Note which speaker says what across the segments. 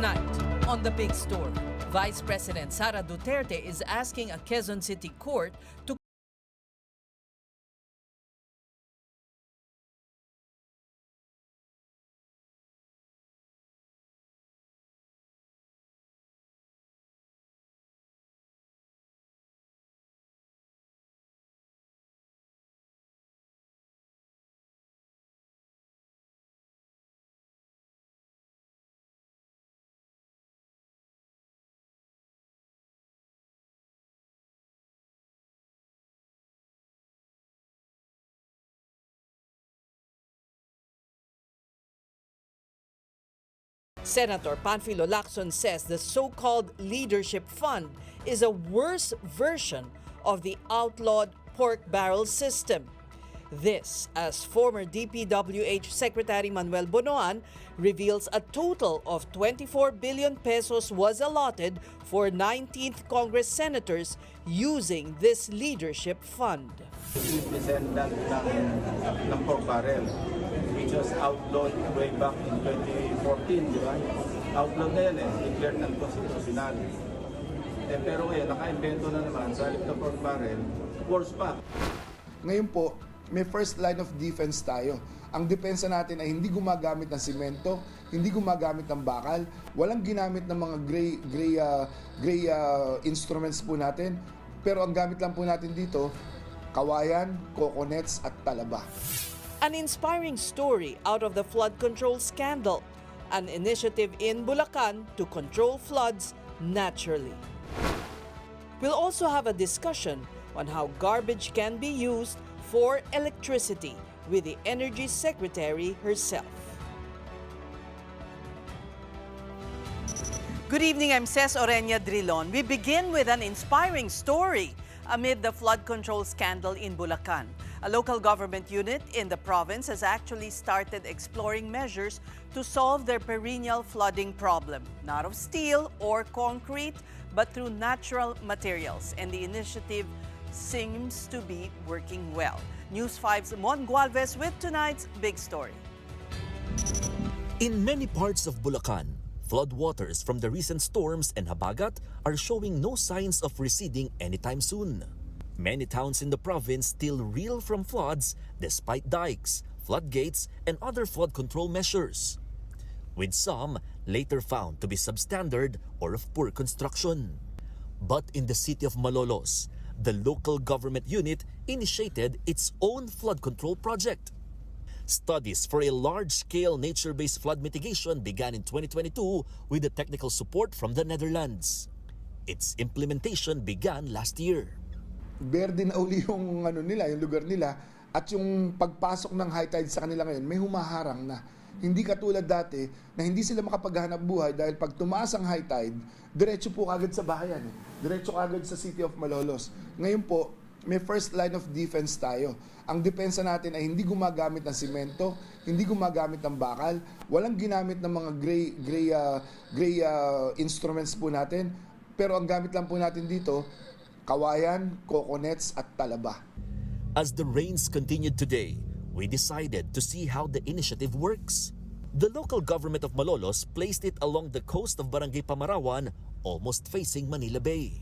Speaker 1: Tonight, on The Big Story, Vice President Sara Duterte is asking a Quezon City court to Senator Panfilo Lacson says the so-called Leadership Fund is a worse version of the outlawed pork barrel system. This, as former DPWH Secretary Manuel Bonoan reveals a total of 24 billion pesos was allotted for 19th Congress senators using this leadership fund.
Speaker 2: Descendant ng pork barrel, which was outlawed way back in 2014, di ba? Outlawed na yan declared unconstitutional. Pero ngayon, naka-invento na naman sa halip ng pork barrel, worse pa.
Speaker 3: Ngayon po, may first line of defense tayo. Ang depensa natin ay hindi gumagamit ng simento, hindi gumagamit ng bakal, walang ginamit ng mga gray instruments po natin. Pero ang gamit lang po natin dito, kawayan, coconuts at talaba.
Speaker 1: An inspiring story out of the flood control scandal, an initiative in Bulacan to control floods naturally. We'll also have a discussion on how garbage can be used for electricity with the Energy Secretary herself. Good evening, I'm Ces Orenia Drilon. We begin with an inspiring story amid the flood control scandal in Bulacan. A local government unit in the province has actually started exploring measures to solve their perennial flooding problem, not of steel or concrete, but through natural materials. And the initiative seems to be working well. News 5's Mon Gualvez with tonight's big story.
Speaker 4: In many parts of Bulacan, floodwaters from the recent storms and habagat are showing no signs of receding anytime soon. Many towns in the province still reel from floods despite dikes, floodgates, and other flood control measures, with some later found to be substandard or of poor construction. But in the city of Malolos, the local government unit initiated its own flood control project. Studies for a large-scale nature-based flood mitigation began in 2022 with the technical support from the Netherlands. Its implementation began last year.
Speaker 3: Berde na uli yung, yung lugar nila at yung pagpasok ng high tide sa kanila ngayon may humaharang na. Hindi katulad dati na hindi sila makapaghanap buhay dahil pag tumaas ang high tide, diretso po kagad sa bahayan. Diretso kagad sa city of Malolos. Ngayon po, may first line of defense tayo. Ang depensa natin ay hindi gumagamit ng simento, hindi gumagamit ng bakal, walang ginamit ng mga gray instruments po natin. Pero ang gamit lang po natin dito, kawayan, coconuts at talaba.
Speaker 4: As the rains continued today, we decided to see how the initiative works. The local government of Malolos placed it along the coast of Barangay Pamarawan, almost facing Manila Bay.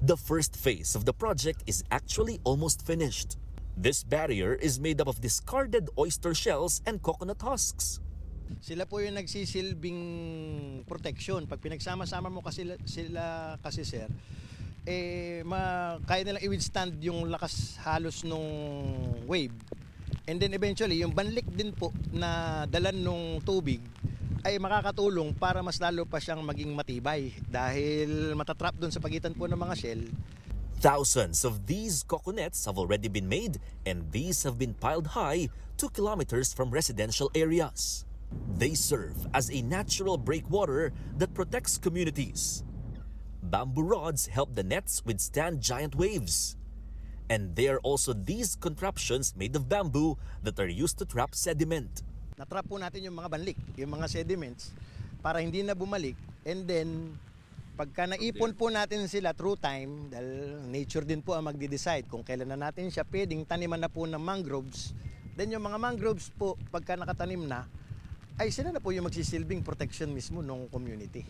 Speaker 4: The first phase of the project is actually almost finished. This barrier is made up of discarded oyster shells and coconut husks.
Speaker 5: Sila po yung nagsisilbing protection. Pag pinagsama-sama mo sila kasi sir, kaya nilang i-withstand yung lakas halos nung wave. And then eventually, yung banlik din po na dalan nung tubig ay makakatulong para mas lalo pa siyang maging matibay dahil matatrap doon sa pagitan po ng mga shell.
Speaker 4: Thousands of these coconuts have already been made, and these have been piled high 2 kilometers from residential areas. They serve as a natural breakwater that protects communities. Bamboo rods help the nets withstand giant waves. And there are also these contraptions made of bamboo that are used to trap sediment.
Speaker 5: Natrap po natin yung mga banlik, yung mga sediments para hindi na bumalik. And then, pagka naipon po natin sila through time, dahil nature din po ang magde-decide kung kailan na natin siya pwedeng taniman na po ng mangroves. Then yung mga mangroves po, pagka nakatanim na, ay sila na po yung magsisilbing protection mismo ng community.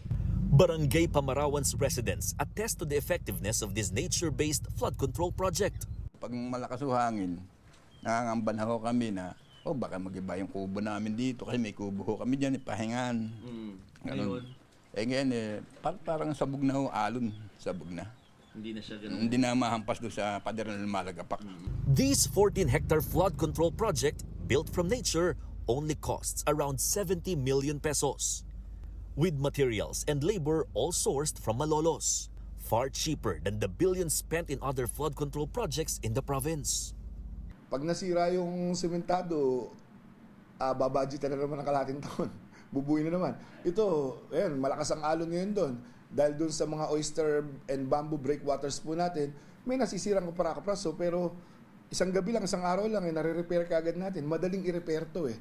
Speaker 4: Barangay Pamarawan's residents attest to the effectiveness of this nature-based flood control project.
Speaker 6: Pag malakas ang hangin, nangangamba na ho kami na, baka mag-iba yung kubo namin dito kasi may kubo ho kami dyan, pahingan. Ganun. Ngayon, parang sabog na ho, alon, sabog na.
Speaker 7: Hindi na siya ganun.
Speaker 6: Hindi na mahampas doon sa pader ng Malagapak.
Speaker 4: This 14-hectare flood control project, built from nature, only costs around 70 million pesos. With materials and labor all sourced from Malolos. Far cheaper than the billions spent in other flood control projects in the province.
Speaker 3: Pag nasira yung sementado, babudgetan na naman ng kalating taon. Bubuin na naman. Ito, ayan, malakas ang alon ngayon doon. Dahil doon sa mga oyster and bamboo breakwaters po natin, may nasisirang kapara-kapraso, pero isang gabi lang, isang araw lang, nare-repair ka agad natin. Madaling i-repair to eh.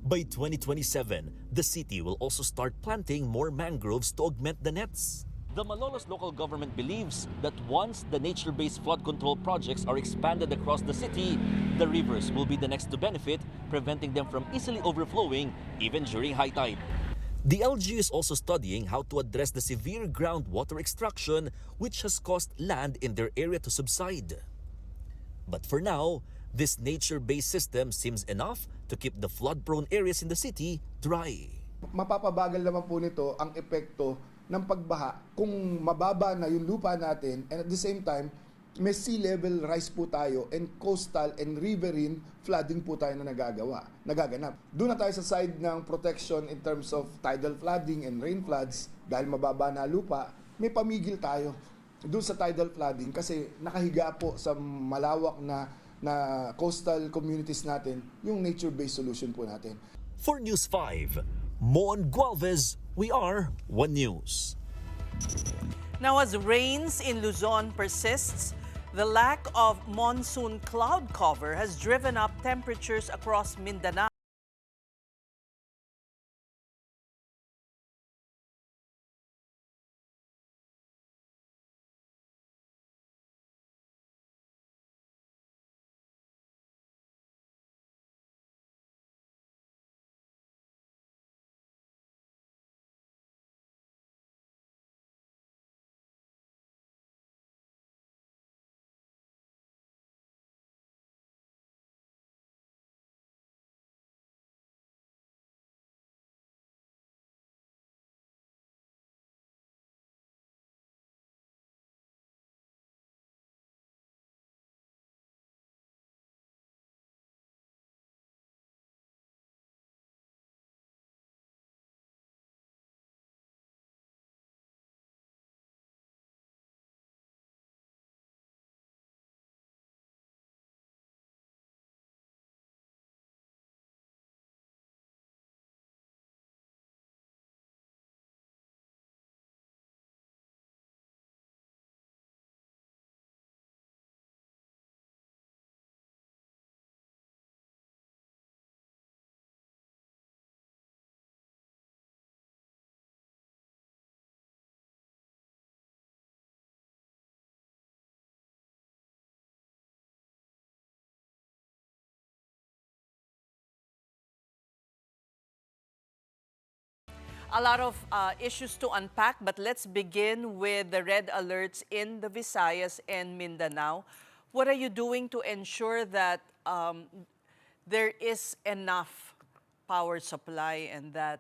Speaker 4: By 2027, the city will also start planting more mangroves to augment the nets. The Malolos local government believes that once the nature-based flood control projects are expanded across the city, the rivers will be the next to benefit, preventing them from easily overflowing even during high tide. The LGU is also studying how to address the severe groundwater extraction which has caused land in their area to subside. But for now, this nature-based system seems enough to keep the flood-prone areas in the city dry.
Speaker 3: Mapapabagal naman po nito ang epekto ng pagbaha kung mababa na yung lupa natin, and at the same time, may sea level rise po tayo and coastal and riverine flooding po tayo na nagaganap. Doon na tayo sa side ng protection in terms of tidal flooding and rain floods. Dahil mababa na lupa, may pamigil tayo doon sa tidal flooding kasi nakahiga po sa malawak na coastal communities natin yung nature-based solution po natin.
Speaker 4: For News 5, Mon Gualvez, we are One News.
Speaker 1: Now, as rains in Luzon persists, the lack of monsoon cloud cover has driven up temperatures across Mindanao. A lot of issues to unpack, but let's begin with the red alerts in the Visayas and Mindanao. What are you doing to ensure that there is enough power supply and that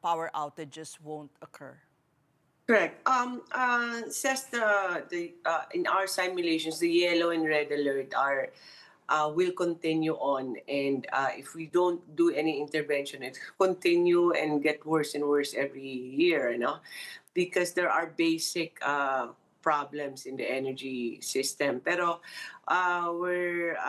Speaker 1: power outages won't occur?
Speaker 8: Correct. Says in our simulations, the yellow and red alert are will continue on, and if we don't do any intervention, it continue and get worse and worse every year, because there are basic problems in the energy system. Pero we're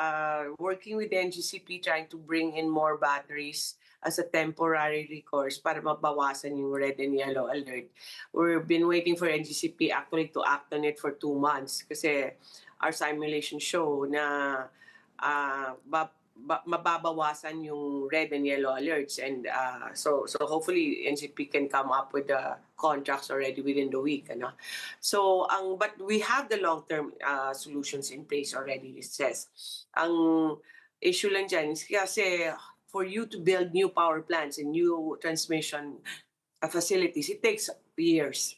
Speaker 8: working with the NGCP trying to bring in more batteries as a temporary recourse para mabawasan yung red and yellow alert. We've been waiting for NGCP actually to act on it for 2 months kasi our simulation show na mababawasan yung red and yellow alerts, and so hopefully NGCP can come up with the contracts already within the week, but we have the long-term solutions in place already, it says. Ang issue lang dyan is kasi for you to build new power plants and new transmission facilities, it takes years.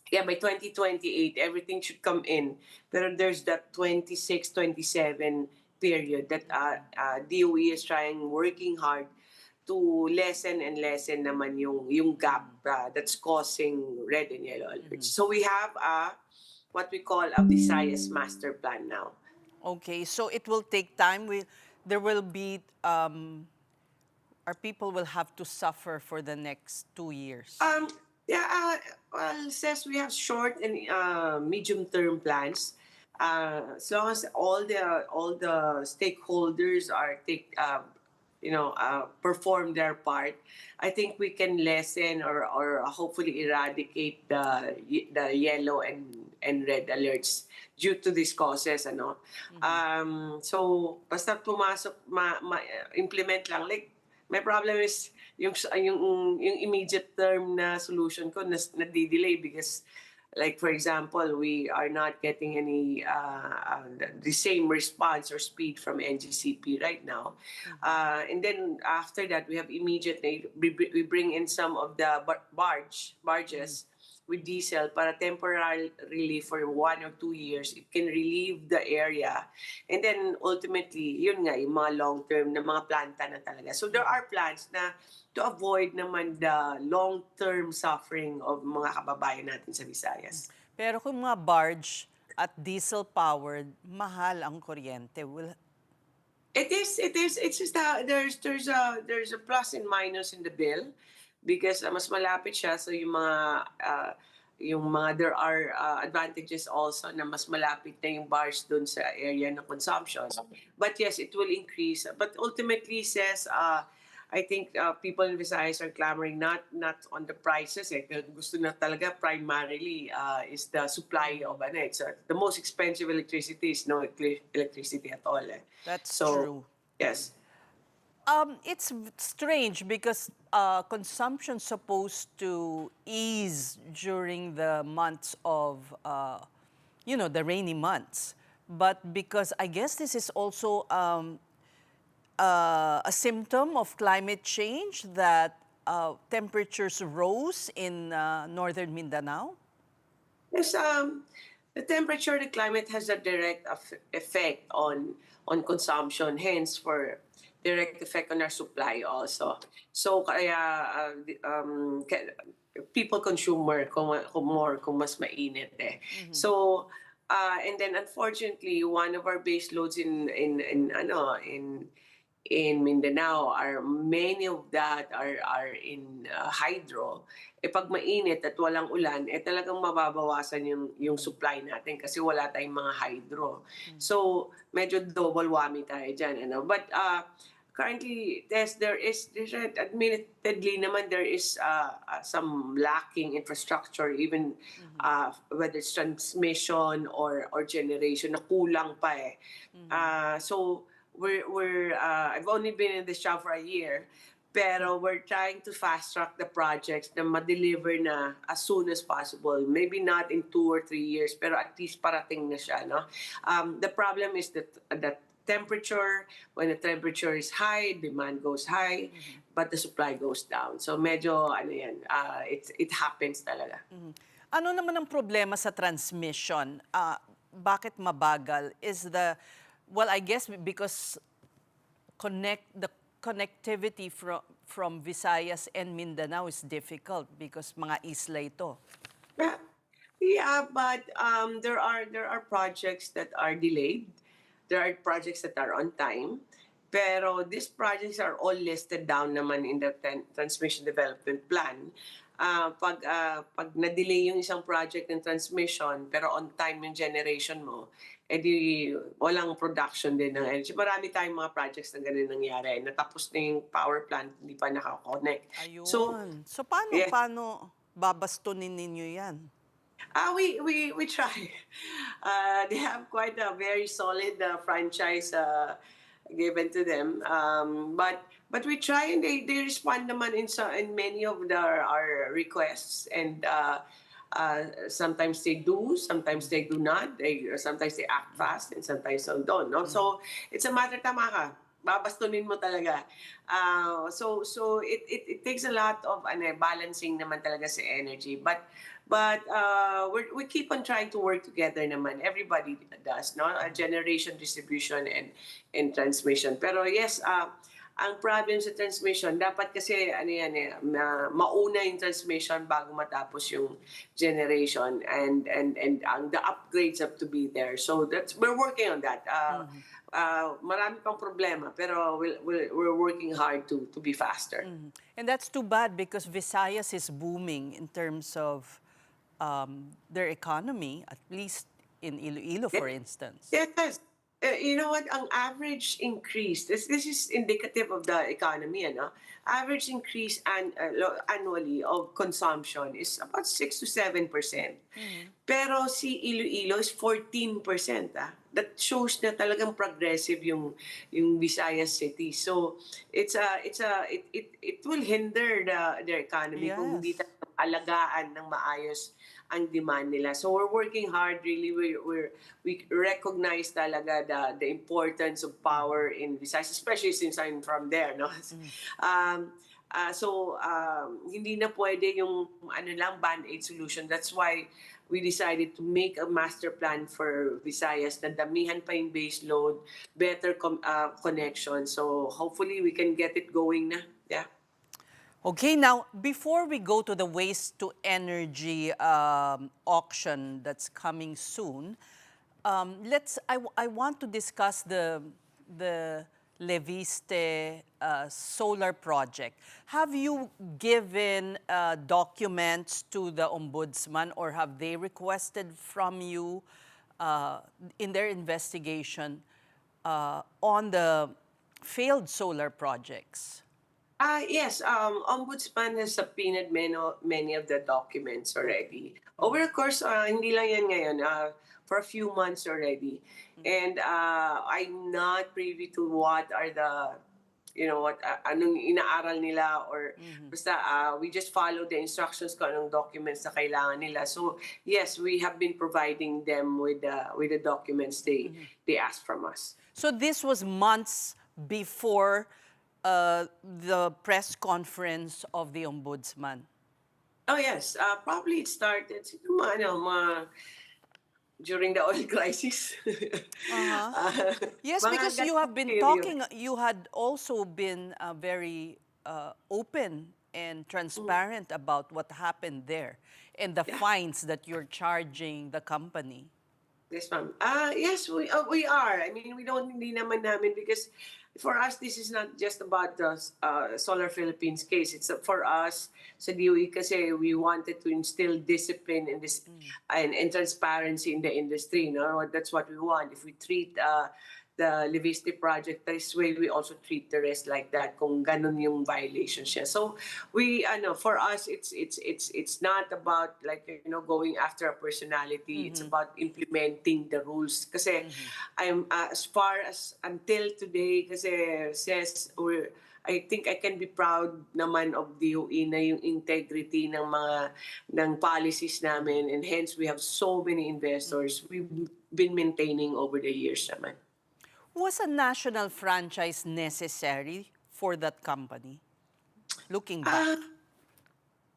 Speaker 8: Yeah, by 2028, everything should come in. Pero there's that 26, 27 period that DOE is working hard to lessen and lessen naman yung gap that's causing red and yellow alerts. So we have what we call a Visayas master plan now.
Speaker 1: Okay, so it will take time. There will be, our people will have to suffer for the next 2 years.
Speaker 8: Well, says we have short and medium-term plans. As long as all the stakeholders perform their part, I think we can lessen or hopefully eradicate the yellow and red alerts due to these causes. So basta pumasok implement lang, like my problem is yung immediate term na solution ko na-delay because, like for example, we are not getting any the same response or speed from NGCP right now. And then after that, we have immediately we bring in some of the barges with diesel para temporarily for 1 or 2 years it can relieve the area, and then ultimately yun nga yung mga long term na mga planta na talaga. So there are plans na to avoid naman the long term suffering of mga kababayan natin sa Visayas.
Speaker 1: Pero kung mga barge at diesel powered, mahal ang kuryente.
Speaker 8: It is. It's just there's a plus and minus in the bill because mas malapit siya, so yung mga there are advantages also na mas malapit na yung bars doon sa area ng consumption. But yes, it will increase. But ultimately says I think people in Visayas are clamoring not on the prices. Gusto na talaga primarily is the supply of it's the most expensive electricity is no electricity at all.
Speaker 1: That's
Speaker 8: so,
Speaker 1: true.
Speaker 8: Yes.
Speaker 1: It's strange because consumption's supposed to ease during the months of, the rainy months. But because I guess this is also a symptom of climate change that temperatures rose in northern Mindanao?
Speaker 8: Yes, the temperature, the climate has a direct effect on consumption, hence for direct effect on our supply also. So kaya people consume more kung mas mainit eh. So and then unfortunately one of our base loads in Mindanao are many of that are in hydro. Pag mainit at walang ulan, talagang mababawasan yung supply natin kasi wala tayong mga hydro. So medyo double whammy tayo dyan. But currently, admittedly naman there is some lacking infrastructure, even whether it's transmission or generation na kulang pa eh. So I've only been in this job for a year, pero we're trying to fast track the projects na ma-deliver na as soon as possible. Maybe not in 2 or 3 years, pero at least parating na siya. No? The problem is that temperature, when the temperature is high, demand goes high, but the supply goes down. So medyo, it happens talaga.
Speaker 1: Ano naman ang problema sa transmission? Bakit mabagal? Well, I guess because the connectivity from Visayas and Mindanao is difficult because mga isla ito.
Speaker 8: Yeah, but there are projects that are delayed. There are projects that are on time. Pero these projects are all listed down naman in the transmission development plan. Pag na-delay yung isang project ng transmission pero on time yung generation mo, edi walang production din ng energy. Marami tayong mga projects na ganun nangyari. Natapos na yung power plant, hindi pa nakakonect.
Speaker 1: Ayun. So paano babastunin ninyo yan?
Speaker 8: We try. They have quite a very solid franchise given to them. But we try, and they respond naman in many of our requests, and sometimes they do, sometimes they do not. Sometimes they act fast, and sometimes they don't. No? So it's a matter, tama ka. babastunin mo talaga. So it takes a lot of balancing naman talaga sa energy. But we keep on trying to work together naman. Everybody does, no? Generation, distribution, and transmission. Pero yes, ang problem sa transmission, dapat kasi mauna yung transmission bago matapos yung generation, and the upgrades have to be there. So we're working on that. Marami pang problema, pero we're working hard to be faster.
Speaker 1: And that's too bad because Visayas is booming in terms of their economy, at least in Iloilo, for instance.
Speaker 8: Yes. You know what? Ang average increase, this is indicative of the economy, ano? Average increase annually of consumption is about 6 to 7%. Pero si Iloilo is 14%. That shows na talagang progressive yung Visayas city. So it will hinder the economy kung hindi
Speaker 1: Yes.
Speaker 8: alagaan ng maayos ang demand nila. So we're working hard, really. We recognize talaga the importance of power in Visayas, especially since I'm from there, no? Hindi na pwede yung band-aid solution. That's why we decided to make a master plan for Visayas na damihan pa yung base load, better connection. So hopefully we can get it going na. Yeah.
Speaker 1: Okay, now before we go to the waste to energy auction that's coming soon, I want to discuss the Leviste solar project. Have you given documents to the ombudsman, or have they requested from you in their investigation on the failed solar projects?
Speaker 8: Yes, Ombudsman has subpoenaed many of the documents already. Over the course, hindi lang yan ngayon, for a few months already. And I'm not privy to what are the, anong inaaral nila, or basta we just follow the instructions kung anong documents na kailangan nila. So yes, we have been providing them with the documents they asked from us.
Speaker 1: So this was months before the press conference of the ombudsman.
Speaker 8: Oh yes, probably it started during the oil crisis.
Speaker 1: Yes,
Speaker 8: Mga
Speaker 1: because you have been
Speaker 8: period.
Speaker 1: talking, you had also been very open and transparent about what happened there and the fines that you're charging the company.
Speaker 8: Yes, ma'am. Yes, we are. I mean, hindi naman namin, because for us, this is not just about the Solar Philippines case. It's for us sa DOE kasi we wanted to instill discipline in this and transparency in the industry. No, that's what we want. If we treat the Liviste project this way, we also treat the rest like that kung ganun yung violation siya. So for us, it's not about going after a personality. It's about implementing the rules. Kasi I'm as far as until today, kasi I think I can be proud naman of DOE na yung integrity ng policies namin, and hence we have so many investors we've been maintaining over the years naman.
Speaker 1: Was a national franchise necessary for that company? Looking back.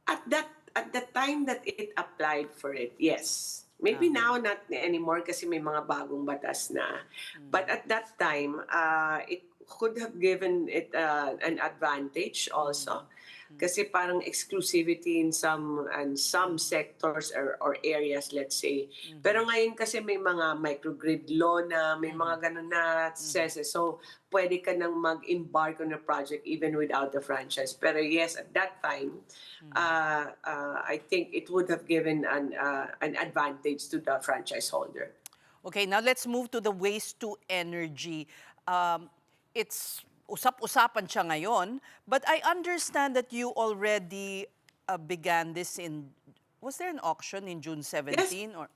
Speaker 8: At the time that it applied for it, yes. Maybe now not anymore kasi may mga bagong batas na. But at that time, it could have given it an advantage also. Kasi parang exclusivity in some sectors or areas, let's say. Pero ngayon kasi may mga microgrid law na, may mga ganun na says. So pwede ka nang mag-embark on a project even without the franchise. Pero yes, at that time, I think it would have given an advantage to the franchise holder.
Speaker 1: Okay, now let's move to the waste to energy. It's usap-usapan siya ngayon, but I understand that you already began this was there an auction in June 17
Speaker 8: Yes.
Speaker 1: or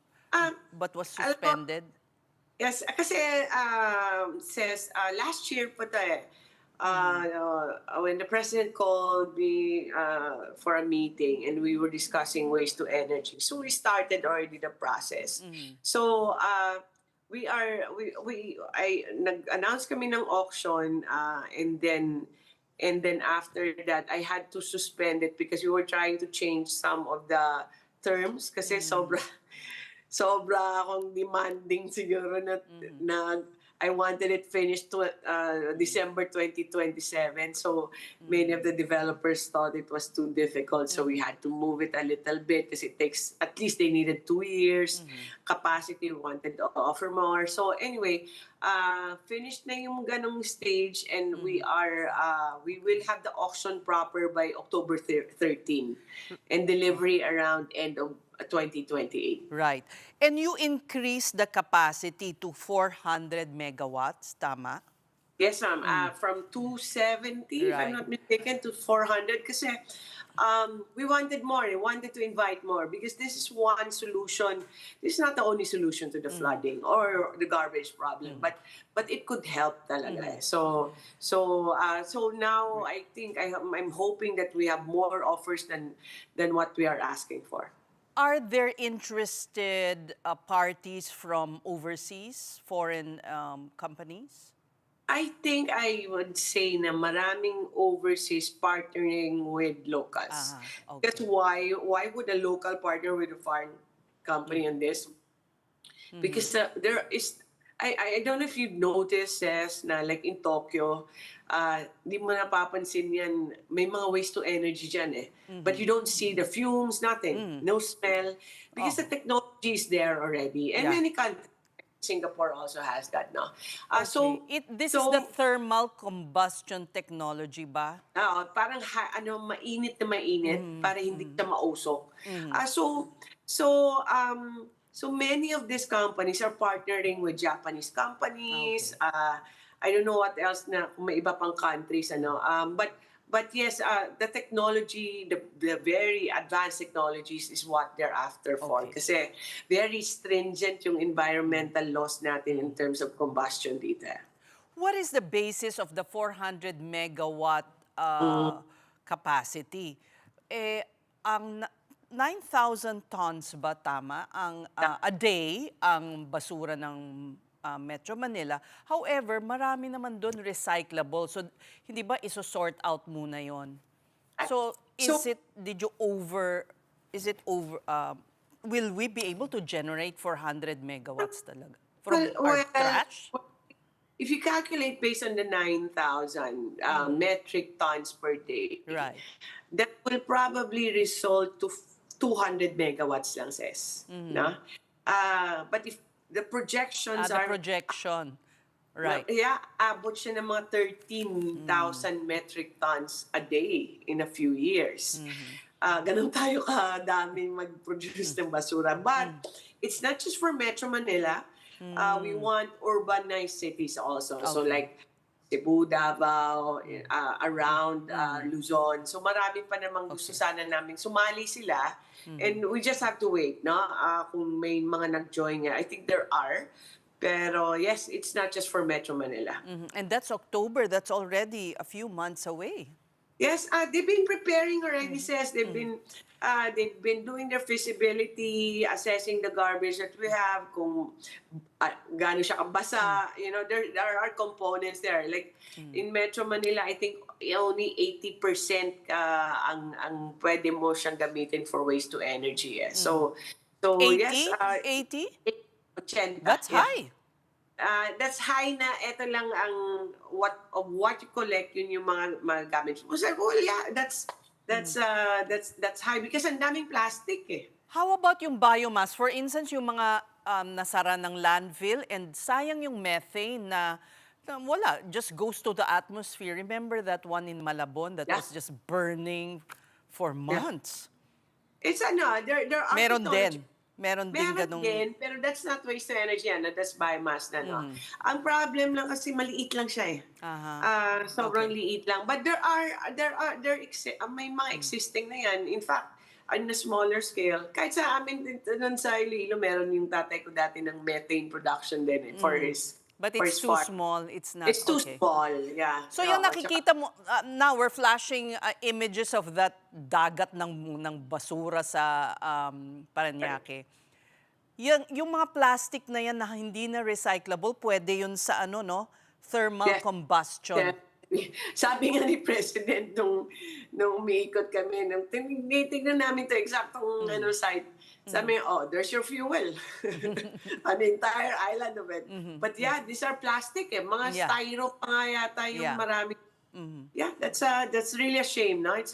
Speaker 1: but was suspended?
Speaker 8: Yes, kasi says last year pa tayo, when the president called me for a meeting and we were discussing waste to energy. So we started already the process. So nag-announce kami ng auction, and then after that I had to suspend it because we were trying to change some of the terms kasi sobra akong demanding siguro na I wanted it finished to December 2027. So many of the developers thought it was too difficult. So we had to move it a little bit because it takes, at least they needed 2 years. Capacity, we wanted to offer more. So anyway, finished na yung ganong stage, and we will have the auction proper by October 13 and delivery around end of 2028.
Speaker 1: Right. And you increase the capacity to 400 megawatts, tama?
Speaker 8: Yes, ma'am. From 270, if I'm
Speaker 1: Right.
Speaker 8: not mistaken, to 400. Kasi we wanted more. We wanted to invite more because this is one solution. This is not the only solution to the flooding or the garbage problem, but it could help talaga. So now I think I'm hoping that we have more offers than what we are asking for.
Speaker 1: Are there interested parties from overseas, foreign companies?
Speaker 8: I think I would say na maraming overseas partnering with locals.
Speaker 1: Okay.
Speaker 8: That's why would a local partner with a foreign company on this? Because there is, I don't know if you've noticed, Ses, na like in Tokyo, di mo napapansin yan, may mga waste to energy dyan eh. But you don't see the fumes, nothing. No smell. Because the technology is there already. And
Speaker 1: Yeah.
Speaker 8: many countries, Singapore also has that now.
Speaker 1: This is the thermal combustion technology ba?
Speaker 8: Parang mainit na mainit para hindi siya mausok. So many of these companies are partnering with Japanese companies. I don't know what else na kung may iba pang countries but yes, the technology, the very advanced technologies is what they're after for.
Speaker 1: Okay.
Speaker 8: Kasi very stringent yung environmental laws natin in terms of combustion dito.
Speaker 1: What is the basis of the 400 megawatt capacity? Ang 9,000 tons ba tama ang a day ang basura ng Metro Manila? However, marami naman doon recyclable. So hindi ba iso-sort out muna 'yon? So will we be able to generate 400 megawatts talaga from our trash?
Speaker 8: If you calculate based on the 9,000 metric tons per day,
Speaker 1: Right.
Speaker 8: that will probably result to 200 megawatts lang, Ses. No? But if the projections
Speaker 1: The
Speaker 8: are...
Speaker 1: projection. Right.
Speaker 8: Abot siya ng mga 13,000 metric tons a day in a few years. Ganun tayo kadaming mag-produce ng basura. But it's not just for Metro Manila. We want urbanized cities also.
Speaker 1: Okay.
Speaker 8: So like Cebu, Davao, around Luzon. So marami pa namang gusto sana namin sumali sila. And we just have to wait, no? Kung may mga nag-join nga. I think there are. Pero yes, it's not just for Metro Manila.
Speaker 1: And that's October. That's already a few months away.
Speaker 8: Yes, they've been preparing already, Says. They've been doing their feasibility, assessing the garbage that we have, kung gaano siya kabasa. You know, there are components there. Like in Metro Manila, I think only 80% ang pwede mo siyang gamitin for waste to energy. Eh. So
Speaker 1: 80?
Speaker 8: yes,
Speaker 1: 80?
Speaker 8: 80%.
Speaker 1: That's high.
Speaker 8: That's high na ito lang ang what you collect, yun yung mga gamit. I was like, well, yeah, that's high because ang daming plastic eh.
Speaker 1: How about yung biomass? For instance, yung mga nasara ng landfill and sayang yung methane na wala, just goes to the atmosphere. Remember that one in Malabon that was just burning for months?
Speaker 8: It's there are
Speaker 1: Meron
Speaker 8: technology.
Speaker 1: din. Meron din ganung...
Speaker 8: Pero that's not waste to energy, that's biomass na, no? Ang problem lang kasi maliit lang siya eh. Sobrang liit lang. But may mga existing na yan. In fact, on a smaller scale, kahit sa amin doon sa Iloilo, meron yung tatay ko dati ng methane production din for his
Speaker 1: But
Speaker 8: for
Speaker 1: it's
Speaker 8: his
Speaker 1: too
Speaker 8: farm.
Speaker 1: small. It's not
Speaker 8: It's too
Speaker 1: okay.
Speaker 8: small, yeah.
Speaker 1: So yung nakikita mo, now we're flashing images of that dagat ng basura sa Parañaque. yung mga plastic na yan na hindi na recyclable, pwede yun sa ano, no? Thermal
Speaker 8: Yes.
Speaker 1: combustion.
Speaker 8: Definitely. Sabi nga ni President nung umiikot kami, nung tinitignan namin to eksaktong site, sabi niya, oh, there's your fuel. An entire island of it. But yeah, these are plastic eh. Mga
Speaker 1: Yeah.
Speaker 8: styro pa nga yata yung
Speaker 1: Yeah.
Speaker 8: marami. Yeah, that's really a shame, no? It's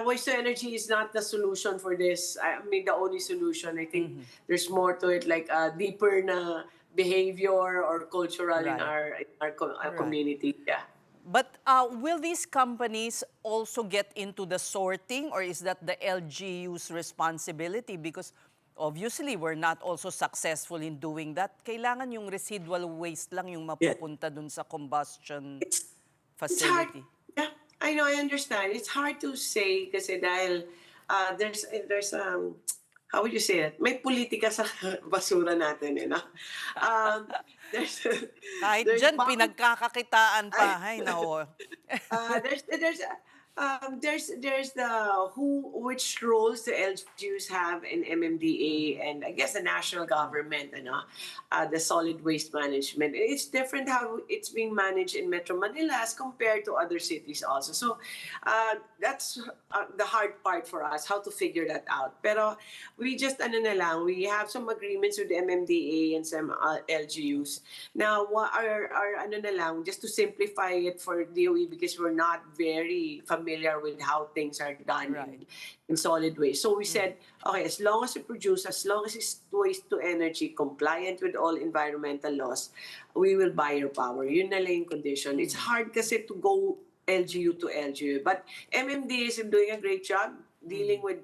Speaker 8: waste to energy is not the solution for this. I mean, the only solution. I think there's more to it, like deeper na behavior or cultural in
Speaker 1: Right.
Speaker 8: our community. Yeah.
Speaker 1: But will these companies also get into the sorting, or is that the LGU's responsibility? Because obviously, we're not also successful in doing that. Kailangan yung residual waste lang yung mapupunta dun sa combustion
Speaker 8: It's hard.
Speaker 1: facility.
Speaker 8: Yeah, I know, I understand. It's hard to say kasi dahil there's how would you say it? May politika sa basura natin, you know? There's
Speaker 1: Kahit
Speaker 8: there's
Speaker 1: dyan,
Speaker 8: bound-
Speaker 1: pinagkakakitaan pa. Ay, nako.
Speaker 8: There's the which roles the LGUs have in MMDA and I guess the national government, the solid waste management. It's different how it's being managed in Metro Manila as compared to other cities also. So that's the hard part for us, how to figure that out. Pero we just we have some agreements with the MMDA and some LGUs. Now our just to simplify it for DOE because we're not very familiar with how things are done
Speaker 1: Right.
Speaker 8: in solid waste. So we said, okay, as long as it produces, as long as it's waste to energy compliant with all environmental laws, we will buy your power. Yun na lang yung condition. It's hard kasi to go LGU to LGU. But MMD is doing a great job dealing with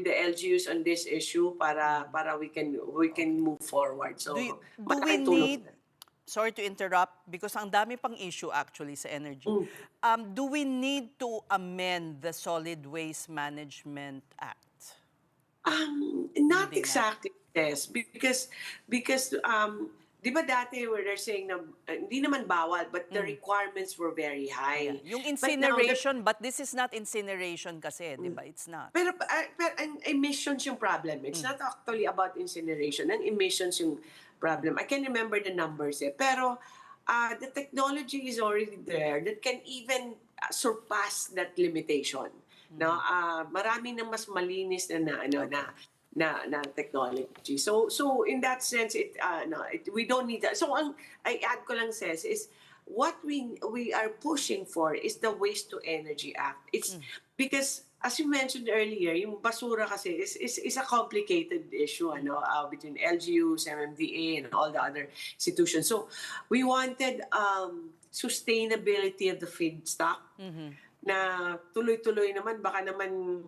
Speaker 8: the LGUs on this issue para we can move forward. So
Speaker 1: Do we
Speaker 8: malaking tulong.
Speaker 1: need, sorry to interrupt, because ang dami pang issue actually sa energy. Do we need to amend the Solid Waste Management Act?
Speaker 8: Not
Speaker 1: Hindi na.
Speaker 8: exactly, yes. Because di ba dati where they're saying na hindi naman bawal, but the requirements were very high.
Speaker 1: Yung
Speaker 8: But now
Speaker 1: incineration, but this is not incineration kasi, di ba? It's not.
Speaker 8: Pero ang emissions yung problem. It's not actually about incineration. Ang emissions yung problem. I can't remember the numbers eh. Pero the technology is already there that can even surpass that limitation. No, marami nang mas malinis na technology. So in that sense, we don't need that. So I add ko lang says is what we are pushing for is the Waste to Energy Act. It's because as you mentioned earlier, yung basura kasi is a complicated issue between LGUs, MMDA, and all the other institutions. So we wanted sustainability of the feedstock na tuloy-tuloy naman, baka naman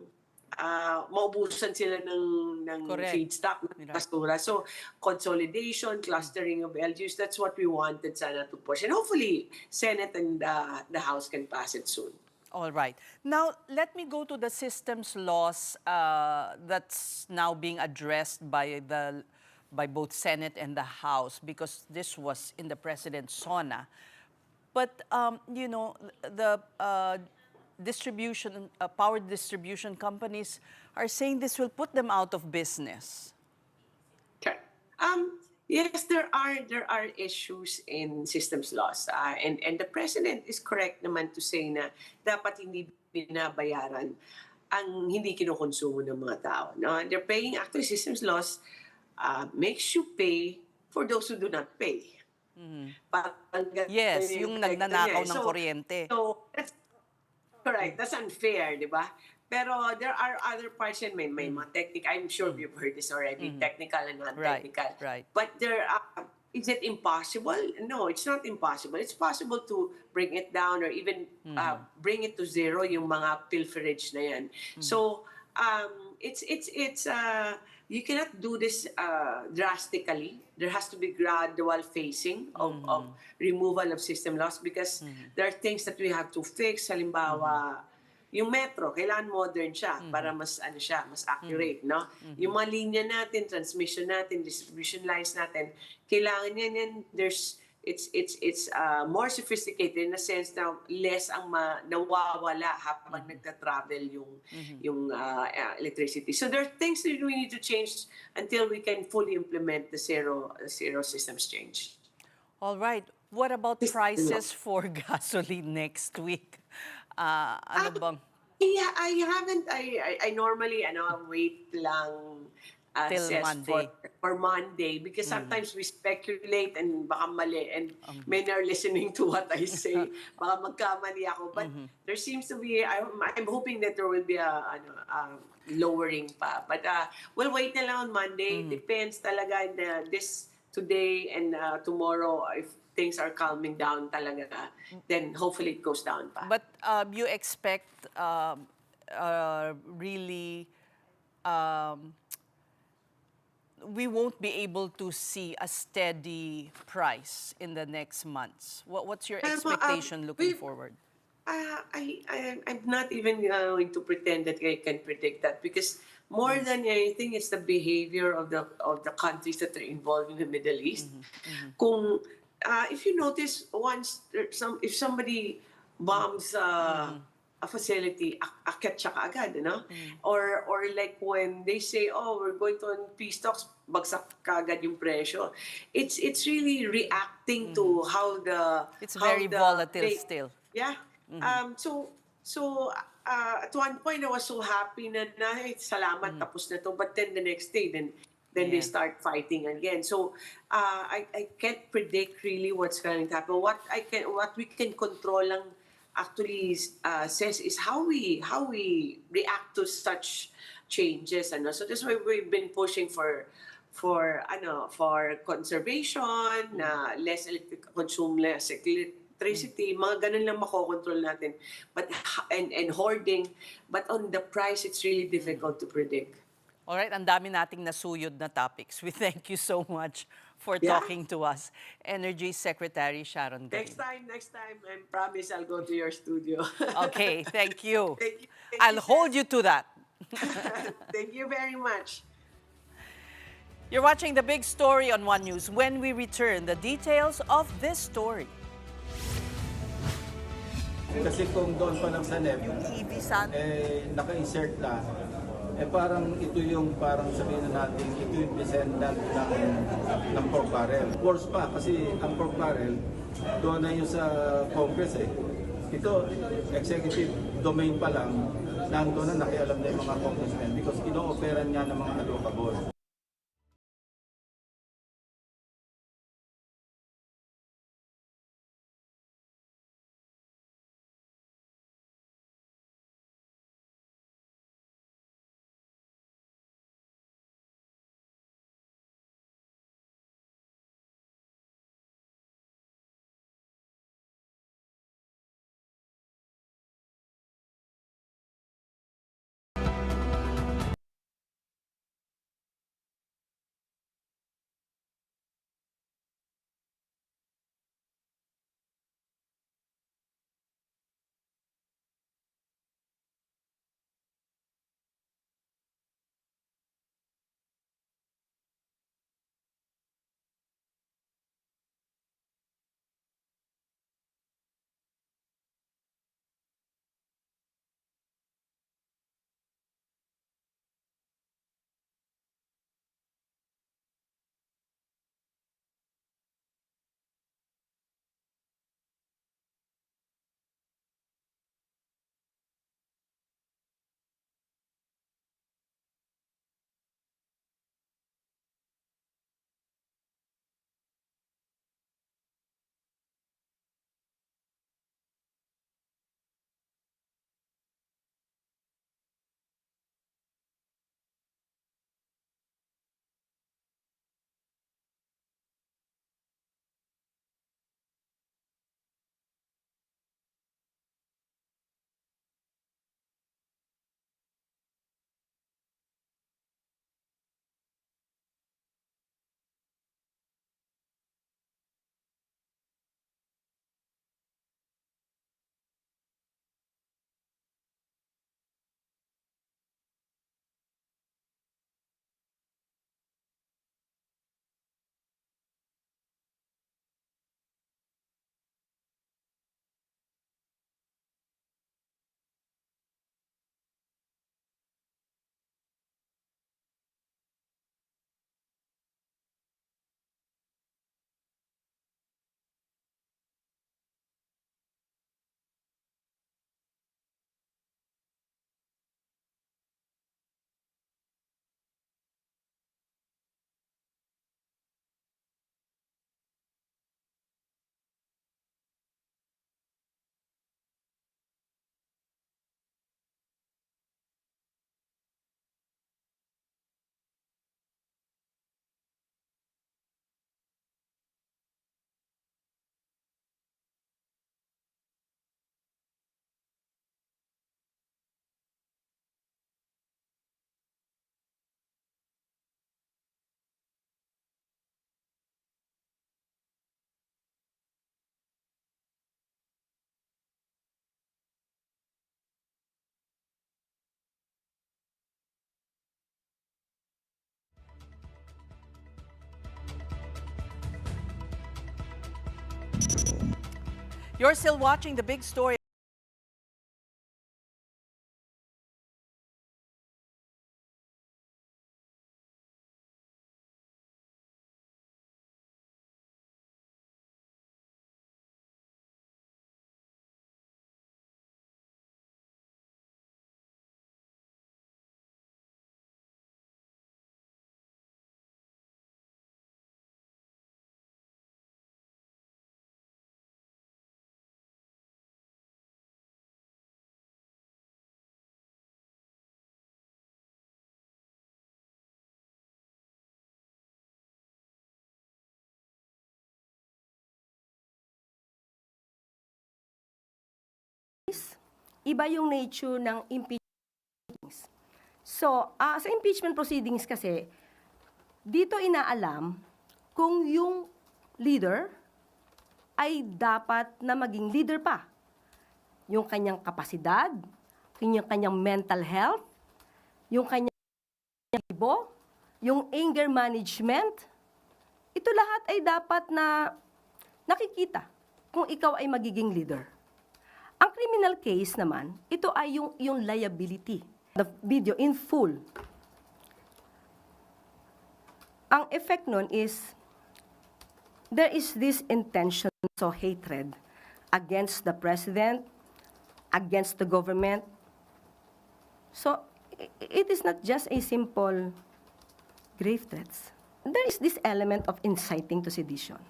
Speaker 8: maubusan sila ng
Speaker 1: Correct.
Speaker 8: feedstock ng basura. So, consolidation, clustering of LGUs, that's what we wanted sana to push. And hopefully, Senate and the House can pass it soon.
Speaker 1: All right. Now, let me go to the systems laws that's now being addressed by both Senate and the House, because this was in the President's SONA. But, the power distribution companies are saying this will put them out of business.
Speaker 8: Okay. Yes, there are issues in systems laws, and the president is correct naman to say na dapat hindi binabayaran ang hindi kinukonsumo ng mga tao. No, they're paying actually systems laws makes you pay for those who do not pay.
Speaker 1: Yes, yung nagnanakaw ng kuryente.
Speaker 8: So that's correct. That's unfair, di ba? Pero there are other parts and may mga technical. I'm sure you've heard this already, technical and non-technical.
Speaker 1: Right.
Speaker 8: But is it impossible? No, it's not impossible. It's possible to bring it down or even bring it to zero yung mga pilferage na yan. So it's you cannot do this drastically. There has to be gradual phasing of removal of system loss because there are things that we have to fix. Halimbawa, yung metro, kailangan modern siya para mas mas accurate, no? Yung mga linya natin, transmission natin, distribution lines natin, kailangan yan there's it's more sophisticated in the sense na less ang nawawala habang nagta-travel yung electricity. So there are things that we need to change until we can fully implement the zero systems change.
Speaker 1: All right. What about prices for gasoline next week? Ano bang
Speaker 8: Yeah, I haven't. I normally wait lang
Speaker 1: till
Speaker 8: says
Speaker 1: Monday?
Speaker 8: for Monday because sometimes we speculate and baka mali and many are listening to what I say. Baka magkamali ako. But there seems to be. I'm hoping that there will be a lowering pa. But we'll wait na lang on Monday. Depends talaga this today and tomorrow if things are calming down talaga, then hopefully it goes down pa.
Speaker 1: But you expect really we won't be able to see a steady price in the next months. What's your expectation looking forward?
Speaker 8: I'm not even going to pretend that I can predict that because more than anything, it's the behavior of the countries that are involved in the Middle East. Kung if you notice, if somebody bombs a facility, akyat siya kaagad, Or like when they say, oh, we're going to on peace talks, bagsak kaagad yung presyo. It's really reacting to how
Speaker 1: It's
Speaker 8: how
Speaker 1: very
Speaker 8: the
Speaker 1: volatile still.
Speaker 8: Yeah. So at one point I was so happy na salamat tapos na to, but then the next day then they start fighting again. So I can't predict really what's going to happen. What we can control lang actually says is how we react to such changes, so that's why we've been pushing for conservation, consume less electricity, mga ganun lang makokontrol natin. But and hoarding, but on the price it's really difficult to predict.
Speaker 1: All right, ang dami nating nasuyod na topics. We thank you so much for
Speaker 8: Yeah.
Speaker 1: talking to us. Energy Secretary Sharon Garin.
Speaker 8: Next time, I promise I'll go to your studio.
Speaker 1: Okay, thank you.
Speaker 8: Thank you.
Speaker 1: I'll hold you to that.
Speaker 8: Thank you very much.
Speaker 1: You're watching The Big Story on One News. When we return, the details of this story.
Speaker 2: Kasi kung doon pa lang sa NEP,
Speaker 1: EV sun.
Speaker 2: naka-insert na, parang ito yung parang sabihin na natin, ito yung descendant ng pork barrel. Worse pa, kasi ang pork barrel, doon na yung sa Congress Ito, executive domain pa lang, nandoon na nakialam na yung mga congressmen because ino-operan nga ng mga allocable.
Speaker 1: You're still watching The Big Story.
Speaker 7: Iba yung nature ng impeachment. So, sa impeachment proceedings kasi, dito inaalam kung yung leader ay dapat na maging leader pa. Yung kanyang kapasidad, yung kanyang mental health, yung kanyang ibo, yung anger management, ito lahat ay dapat na nakikita kung ikaw ay magiging leader. Ang criminal case naman, ito ay yung liability. The video in full. Ang effect nun is, there is this intention, so hatred, against the president, against the government. So, it is not just a simple grave threats. There is this element of inciting to sedition.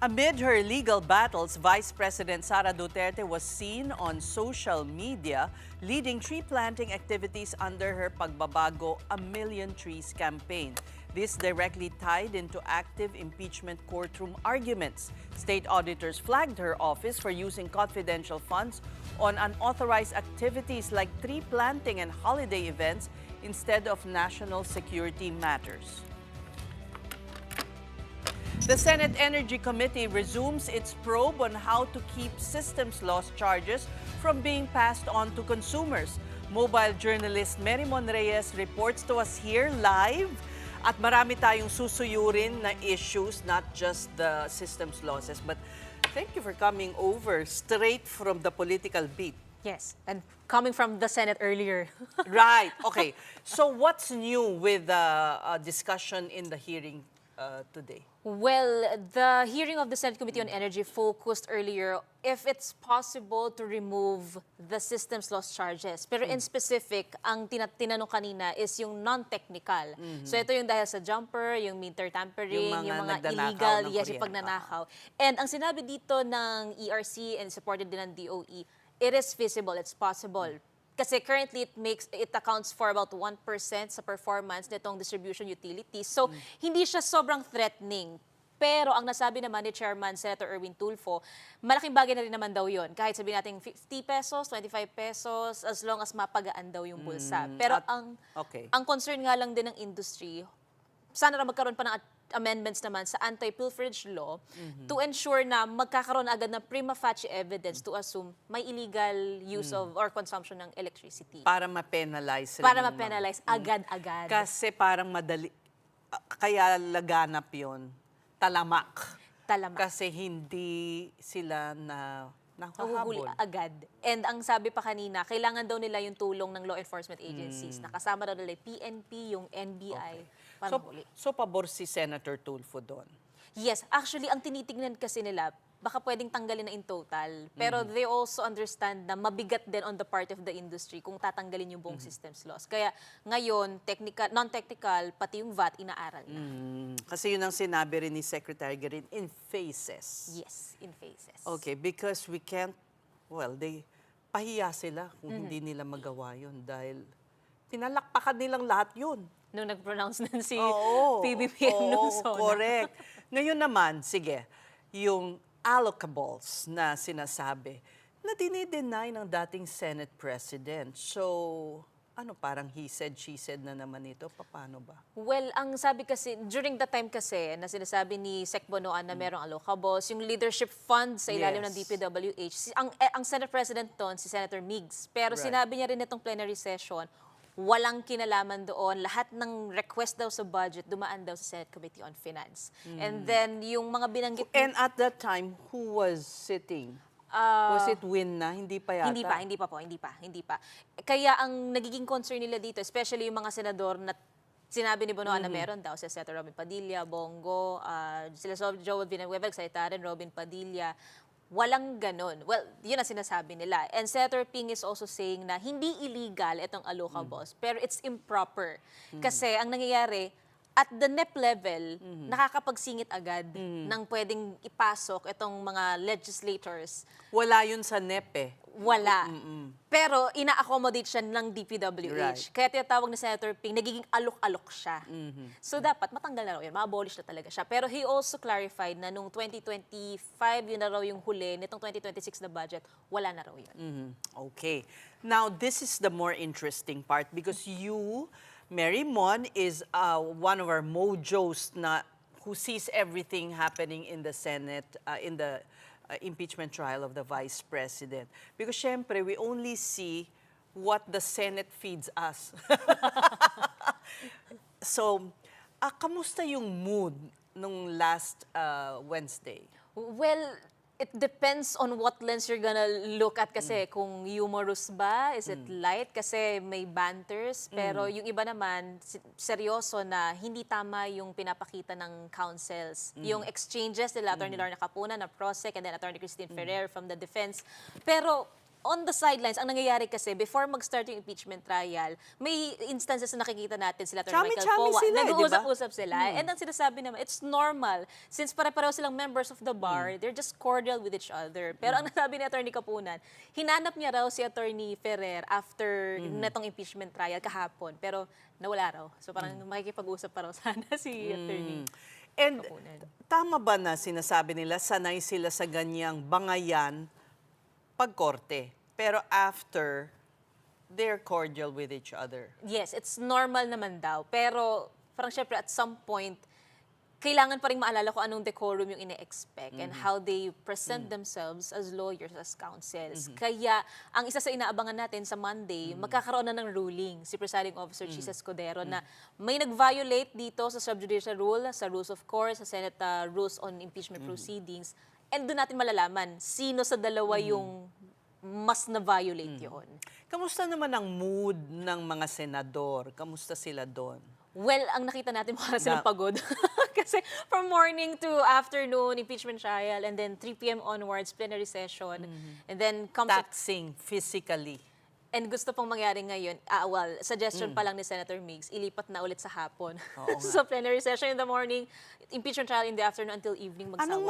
Speaker 1: Amid her legal battles, Vice President Sara Duterte was seen on social media leading tree planting activities under her Pagbabago A Million Trees campaign. This directly tied into active impeachment courtroom arguments. State auditors flagged her office for using confidential funds on unauthorized activities like tree planting and holiday events instead of national security matters. The Senate Energy Committee resumes its probe on how to keep systems loss charges from being passed on to consumers. Mobile journalist Merimon Reyes reports to us here live. At marami tayong susuyurin na issues, not just the systems losses. But thank you for coming over straight from the political beat.
Speaker 9: Yes, and coming from the Senate earlier.
Speaker 1: Right, okay. So what's new with the discussion in the hearing today?
Speaker 9: Well, the hearing of the Senate Committee on Energy focused earlier if it's possible to remove the systems loss charges. Pero in specific, ang tinanong kanina is yung non-technical. So ito yung dahil sa jumper, yung meter tampering, yung mga illegal, yes, yung pagnanakaw. And ang sinabi dito ng ERC and supported din ng DOE, it is feasible, it's possible. Kasi currently, it accounts for about 1% sa performance nitong distribution utilities. So, hindi siya sobrang threatening. Pero ang nasabi naman ni Chairman Senator Erwin Tulfo, malaking bagay na rin naman daw yun. Kahit sabihin natin 50 pesos, 25 pesos, as long as mapagaan daw yung bulsa. Pero ang concern nga lang din ng industry, sana na magkaroon pa ng amendments naman sa anti-pilferage law to ensure na magkakaroon agad ng prima facie evidence to assume may illegal use of or consumption ng electricity.
Speaker 1: Para ma-penalize.
Speaker 9: Para ma-penalize agad-agad.
Speaker 1: Kasi parang madali, kaya laganap yun, talamak. Kasi hindi sila
Speaker 9: nahuhuli agad. And ang sabi pa kanina, kailangan daw nila yung tulong ng law enforcement agencies. Nakasama daw nila yung PNP, yung NBI.
Speaker 1: So pabor si Senator Tulfo doon?
Speaker 9: Yes. Actually, ang tinitignan kasi nila, baka pwedeng tanggalin na in total. Pero they also understand na mabigat din on the part of the industry kung tatanggalin yung buong systems loss. Kaya ngayon, non-technical, pati yung VAT, inaaral na.
Speaker 1: Kasi yun ang sinabi rin ni Secretary Garin, in phases.
Speaker 9: Yes, in phases.
Speaker 1: Okay, because we can't, pahiya sila kung hindi nila magawa yun dahil pinalakpakan nilang lahat yun.
Speaker 9: Nung nag-pronounce din si
Speaker 1: Oo,
Speaker 9: PBBM nung SONA.
Speaker 1: Correct. Ngayon naman, sige, yung allocables na sinasabi na dinideny ng dating Senate President. So, parang he said, she said na naman ito? Paano ba?
Speaker 9: Well, ang sabi kasi, during the time kasi, na sinasabi ni Sec Bonoan na merong allocables, yung leadership fund sa ilalim ng DPWH, ang Senate President doon, si Senator Migs. Pero sinabi niya rin itong plenary session, walang kinalaman doon. Lahat ng request daw sa budget dumaan daw sa Senate Committee on Finance. And then yung mga binanggit
Speaker 1: And at that time, who was sitting? Was it Win na? Hindi pa yata?
Speaker 9: Hindi pa. Kaya ang nagiging concern nila dito, especially yung mga senador na sinabi ni Bonoan na meron daw, si Senator Robin Padilla, Bongo, sila Joel Villanueva, nagsalita rin, Robin Padilla, walang ganon. Well, yun ang sinasabi nila. And Senator Ping is also saying na hindi illegal itong allocables, pero it's improper. Kasi ang nangyayari, at the NEP level, nakakapagsingit agad ng pwedeng ipasok itong mga legislators.
Speaker 1: Wala yun sa NEP eh.
Speaker 9: Wala. Pero ina-accommodate siya ng DPWH.
Speaker 1: Right.
Speaker 9: Kaya tinatawag ni Senator Ping, nagiging alok-alok siya. So dapat matanggal na raw yun, ma-abolish na talaga siya. Pero he also clarified na nung 2025, yun na raw yung huli, nitong 2026 na budget, wala na raw yun.
Speaker 1: Okay. Now, this is the more interesting part because you, Mary Mon, is one of our mojos na who sees everything happening in the Senate, in the impeachment trial of the Vice President. Because syempre, we only see what the Senate feeds us. So, kamusta yung mood nung last Wednesday?
Speaker 9: Well, it depends on what lens you're gonna look at kasi kung humorous ba, is it light kasi may banters, pero yung iba naman seryoso na hindi tama yung pinapakita ng counsels. Yung exchanges nila Attorney Lorna Capuna na Prosec and then Attorney Christine Ferrer from the defense. Pero on the sidelines, ang nangyayari kasi, before mag-start yung impeachment trial, may instances na nakikita natin sila, Attorney Michael
Speaker 1: Chami-chami
Speaker 9: Powa,
Speaker 1: sila,
Speaker 9: nag-uusap-usap sila. And ang sinasabi naman, it's normal. Since pare-pareho silang members of the bar, they're just cordial with each other. Pero ang nasabi ni Attorney Kapunan, hinanap niya raw si Attorney Ferrer after netong impeachment trial kahapon. Pero nawala raw. So parang makikipag-usap pa raw sana si Attorney.
Speaker 1: And tama ba na sinasabi nila, sanay sila sa ganyang bangayan pagkorte? Pero after, they're cordial with each other.
Speaker 9: Yes, it's normal naman daw. Pero parang syempre at some point, kailangan pa rin maalala kung anong decorum yung ine-expect and how they present themselves as lawyers, as counsels. Kaya ang isa sa inaabangan natin sa Monday, magkakaroon na ng ruling si Presiding Officer Chis Escudero na may nag-violate dito sa subjudicial rule, sa rules of course, sa Senate rules on impeachment proceedings. And doon natin malalaman sino sa dalawa yung mas na-violate yun.
Speaker 1: Kamusta naman ang mood ng mga senador? Kamusta sila doon?
Speaker 9: Well, ang nakita natin mukha silang pagod. Kasi from morning to afternoon, impeachment trial, and then 3 p.m. onwards, plenary session, and then comes
Speaker 1: Taxing physically.
Speaker 9: and gusto pong mangyari ngayon, well, suggestion pa lang ni Senator Migs, ilipat na ulit sa hapon. So plenary session in the morning, impeachment trial in the afternoon until evening magsawa.
Speaker 1: Anong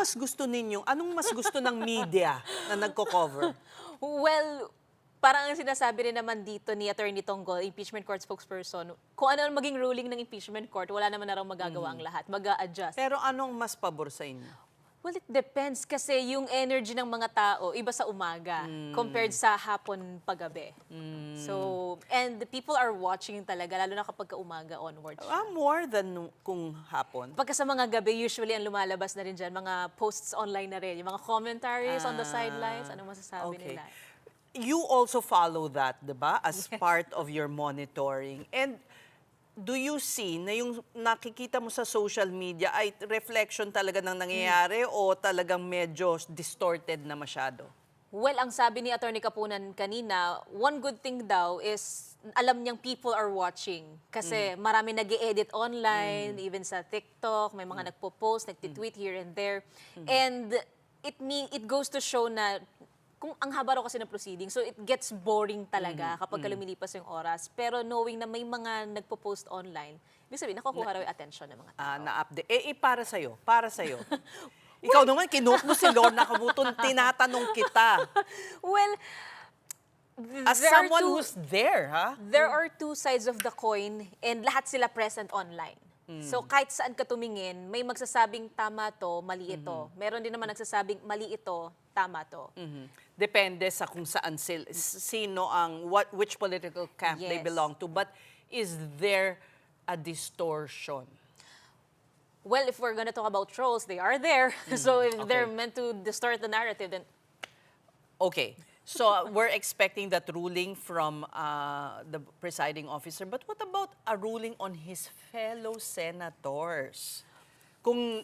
Speaker 1: mas gusto ng media na nagko-cover?
Speaker 9: Well, parang ang sinasabi rin naman dito ni Attorney Tonggol, impeachment court spokesperson, kung ano ang maging ruling ng impeachment court, wala naman na raw magagawa ang lahat, mag-a-adjust.
Speaker 1: Pero anong mas pabor sa inyo?
Speaker 9: Well, it depends kasi yung energy ng mga tao, iba sa umaga compared sa hapon paggabi. So, and the people are watching talaga, lalo na kapag umaga onwards.
Speaker 1: More than kung hapon.
Speaker 9: Pagka sa mga gabi, usually ang lumalabas na rin dyan, mga posts online na rin, yung mga commentaries on the sidelines, ano masasabi nila.
Speaker 1: You also follow that, di ba? As part of your monitoring. And do you see na yung nakikita mo sa social media ay reflection talaga ng nangyayari o talagang medyo distorted na masyado?
Speaker 9: Well, ang sabi ni Attorney Kapunan kanina, one good thing daw is alam niyang people are watching. Kasi marami nag-e-edit online, even sa TikTok, may mga nagpo-post, nagtitweet here and there. And it goes to show na kung ang haba raw kasi ng proceeding, so it gets boring talaga kapag lumilipas yung oras. Pero knowing na may mga nagpo-post online, ibig sabihin, nakukuha raw yung attention ng mga tao.
Speaker 1: Na-update. Para sa'yo. Ikaw naman, kinote mo si Lorna Cabuton, tinatanong kita.
Speaker 9: Well,
Speaker 1: as someone who's there, ha?
Speaker 9: There are two sides of the coin and lahat sila present online. So kahit saan ka tumingin, may magsasabing tama to, mali ito. Meron din naman nagsasabing mali ito, tama to.
Speaker 1: Depende sa kung saan sino ang, which political camp they belong to. But is there a distortion?
Speaker 9: Well, if we're gonna talk about trolls, they are there. So if they're meant to distort the narrative, then...
Speaker 1: Okay. So we're expecting that ruling from the presiding officer. But what about a ruling on his fellow senators? Kung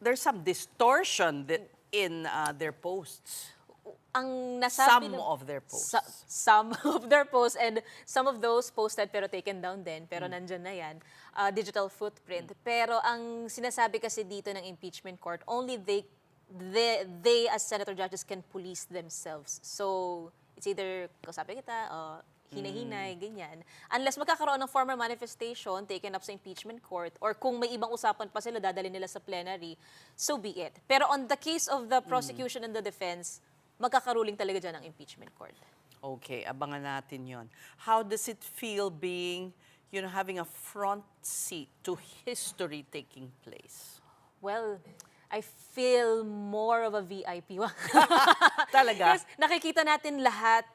Speaker 1: there's some distortion in their posts,
Speaker 9: Ang nasabi
Speaker 1: some of their posts.
Speaker 9: Some of their posts, and some of those posted pero taken down din, pero nandyan na yan, digital footprint. Pero ang sinasabi kasi dito ng impeachment court, only they as senator judges can police themselves. So, it's either kausapin kita, o hinahinay, ganyan. Unless magkakaroon ng formal manifestation taken up sa impeachment court, or kung may ibang usapan pa sila, dadalhin nila sa plenary, so be it. Pero on the case of the prosecution and the defense, magkakaruling talaga dyan ang impeachment court.
Speaker 1: Okay, abangan natin yon. How does it feel being, having a front seat to history taking place?
Speaker 9: Well, I feel more of a VIP.
Speaker 1: Talaga?
Speaker 9: Because nakikita natin lahat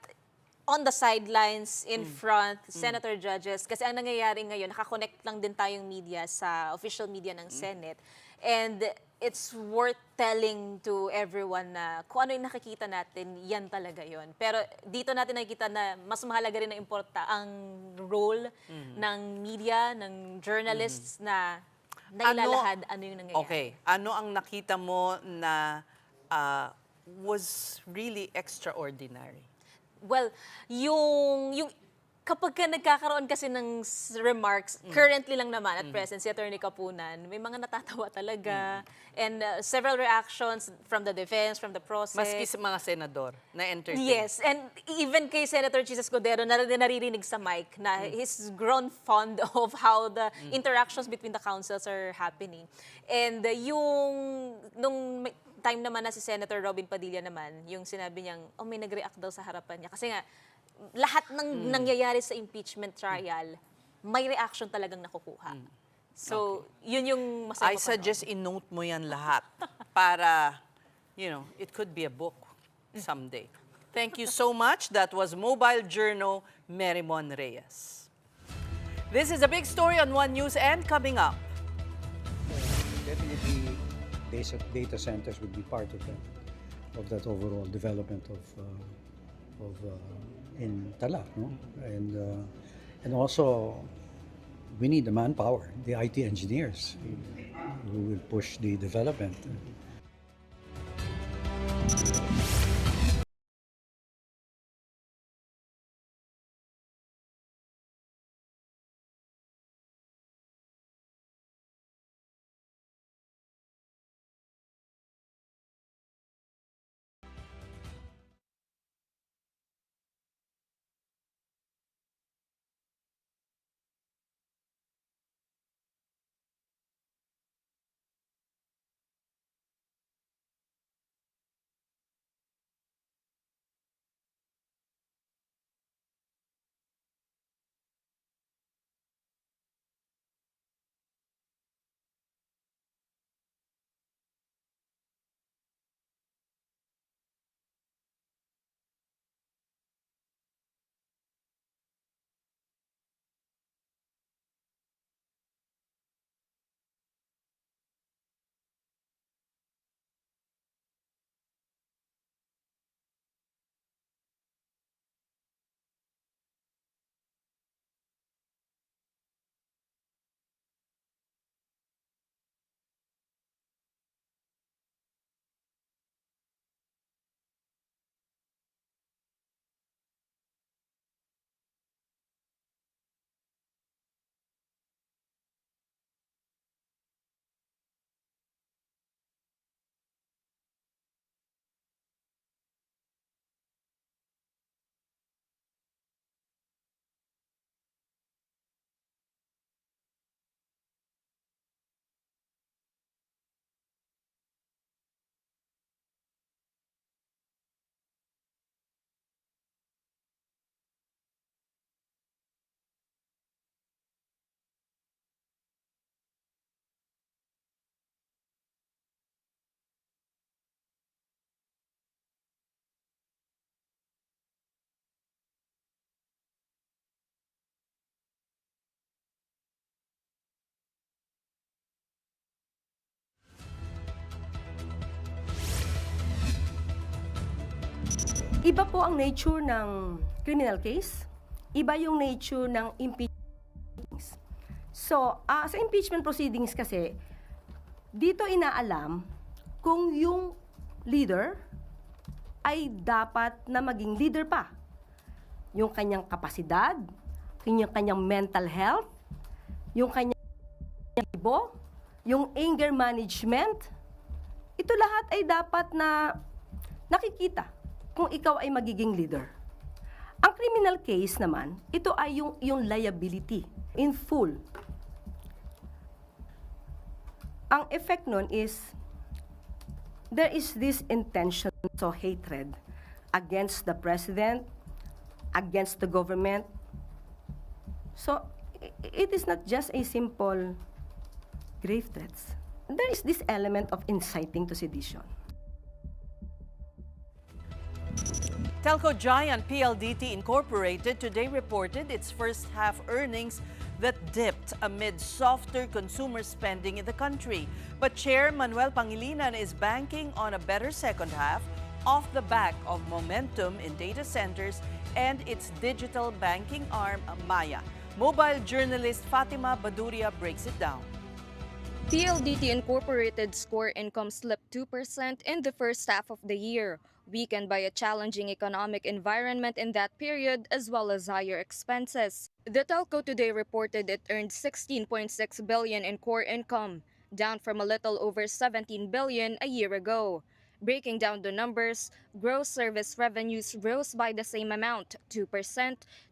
Speaker 9: on the sidelines, in front, senator judges. Kasi ang nangyayari ngayon, nakakonect lang din tayong media sa official media ng Senate. And it's worth telling to everyone na kung ano yung nakikita natin, yan talaga yon. Pero dito natin nakikita na mas mahalaga rin ang role ng media, ng journalists na nailalahad ano yung nangyayari.
Speaker 1: Okay, ano ang nakita mo na was really extraordinary?
Speaker 9: Well, yung kapag ka nagkakaroon kasi ng remarks, currently lang naman at present, si Attorney Kapunan, may mga natatawa talaga. And several reactions from the defense, from the process.
Speaker 1: Maski sa mga senador na entertain.
Speaker 9: Yes, and even kay Senator Jesus Cordero, naririnig sa mic na he's grown fond of how the interactions between the councils are happening. And nung time naman na si Senator Robin Padilla naman, yung sinabi niyang, may nag-react daw sa harapan niya. Kasi nga, lahat ng nangyayari sa impeachment trial, may reaction talagang nakukuha. So, yun yung masaya
Speaker 1: I suggest in-note mo yan lahat para, it could be a book someday. Thank you so much. That was Mobile Journal, Merimon Reyes. This is a big story on One News, and coming up.
Speaker 10: Definitely, data centers would be part of that overall development in Tarlac, no? And also we need the manpower, the IT engineers who will push the development.
Speaker 7: Iba po ang nature ng criminal case, iba yung nature ng impeachment. So, sa impeachment proceedings kasi, dito inaalam kung yung leader ay dapat na maging leader pa. Yung kanyang kapasidad, yung kanyang mental health, yung kanyang ibo, yung anger management, ito lahat ay dapat na nakikita kung ikaw ay magiging leader. Ang criminal case naman, ito ay yung liability in full. Ang effect nun is, there is this intention of hatred against the president, against the government. So, it is not just a simple grave threats. There is this element of inciting to sedition.
Speaker 1: Telco giant PLDT Incorporated today reported its first half earnings that dipped amid softer consumer spending in the country. But Chair Manuel Pangilinan is banking on a better second half off the back of momentum in data centers and its digital banking arm, Maya. Mobile journalist Fatima Baduria breaks it down.
Speaker 11: PLDT Incorporated's core income slipped 2% in the first half of the year, weakened by a challenging economic environment in that period as well as higher expenses. The telco today reported it earned 16.6 billion in core income, down from a little over 17 billion a year ago. Breaking down the numbers, gross service revenues rose by the same amount, 2%,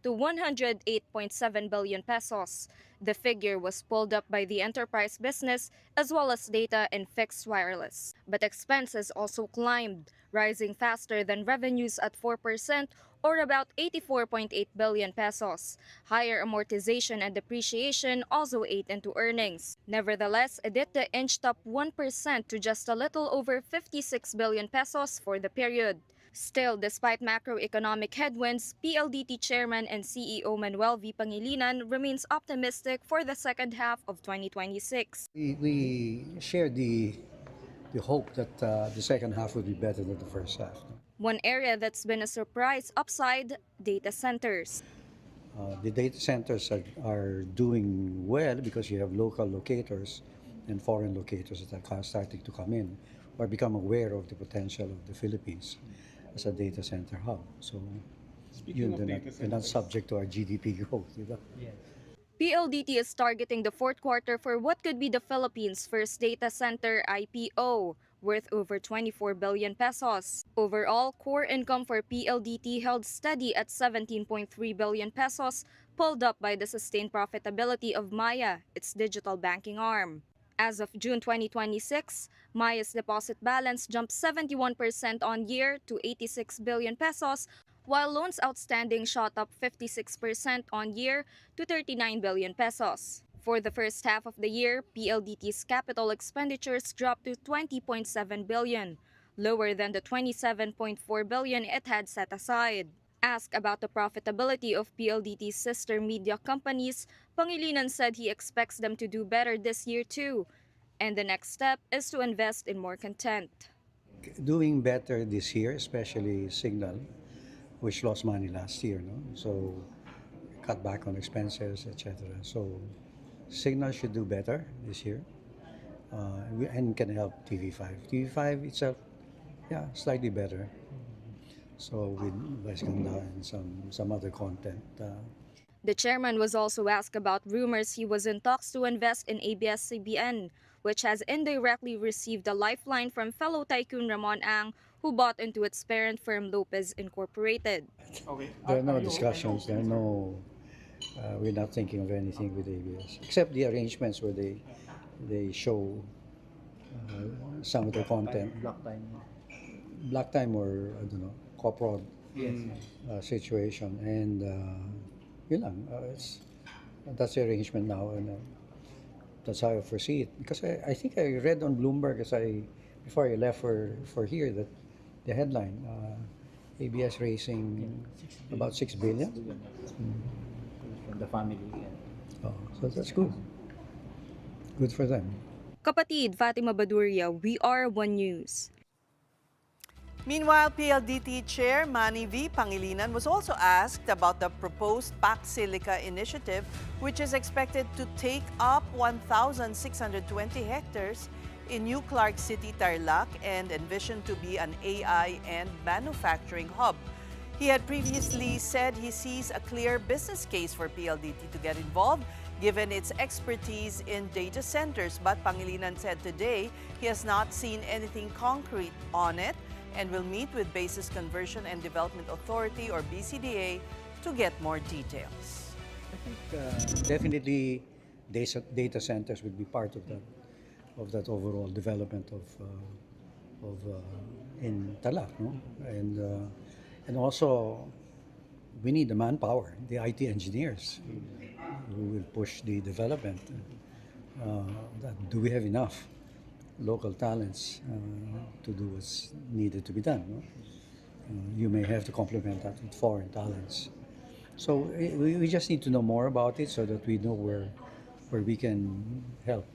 Speaker 11: to 108.7 billion pesos. The figure was pulled up by the enterprise business as well as data and fixed wireless. But expenses also climbed, rising faster than revenues at 4% or about 84.8 billion pesos. Higher amortization and depreciation also ate into earnings. Nevertheless, EBITDA inched up 1% to just a little over 56 billion pesos for the period. Still, despite macroeconomic headwinds, PLDT Chairman and CEO Manuel V. Pangilinan remains optimistic for the second half of 2026.
Speaker 10: We share the hope that the second half will be better than the first half.
Speaker 11: One area that's been a surprise upside, data centers.
Speaker 10: The data centers are doing well because you have local locators and foreign locators that are starting to come in or become aware of the potential of the Philippines as a data center hub. So they're not subject to our GDP growth.
Speaker 11: PLDT is targeting the fourth quarter for what could be the Philippines' first data center IPO, worth over 24 billion pesos. Overall, core income for PLDT held steady at 17.3 billion pesos, pulled up by the sustained profitability of Maya, its digital banking arm. As of June 2026, Maya's deposit balance jumped 71% on year to 86 billion pesos, while loans outstanding shot up 56% on year to 39 billion pesos. For the first half of the year, PLDT's capital expenditures dropped to 20.7 billion, lower than the 27.4 billion it had set aside. Asked about the profitability of PLDT's sister media companies, Pangilinan said he expects them to do better this year too, and the next step is to invest in more content.
Speaker 10: Doing better this year, especially Signal, which lost money last year, no? So cut back on expenses, etc. So Signal should do better this year, and can help TV5. TV5 itself, yeah, slightly better. So with Vice Ganda and some other content.
Speaker 11: The chairman was also asked about rumors he was in talks to invest in ABS-CBN, which has indirectly received a lifeline from fellow tycoon Ramon Ang, who bought into its parent firm Lopez Incorporated.
Speaker 10: There are no discussions. There are no. We're not thinking of anything with ABS, except the arrangements where they show some of the content. Black time or I don't know, co-prod situation, and yun lang. That's the arrangement now, and that's how I foresee it. Because I think I read on Bloomberg before I left for here that the headline, ABS raising about 6 billion.
Speaker 12: From the family.
Speaker 10: Oh, so that's good. Good for them.
Speaker 11: Kapatid Fatima Baduria, We Are One News.
Speaker 1: Meanwhile, PLDT Chair Manny V. Pangilinan was also asked about the proposed Pac Silica initiative, which is expected to take up 1,620 hectares in New Clark City, Tarlac, and envisioned to be an AI and manufacturing hub. He had previously said he sees a clear business case for PLDT to get involved, given its expertise in data centers. But Pangilinan said today he has not seen anything concrete on it and will meet with Basis Conversion and Development Authority, or BCDA, to get more details.
Speaker 10: I think definitely data centers would be part of that overall development of in Tarlac, no? And also we need the manpower, the IT engineers who will push the development. Do we have enough local talents to do what's needed to be done? No? You may have to complement that with foreign talents. So we just need to know more about it so that we know where we can help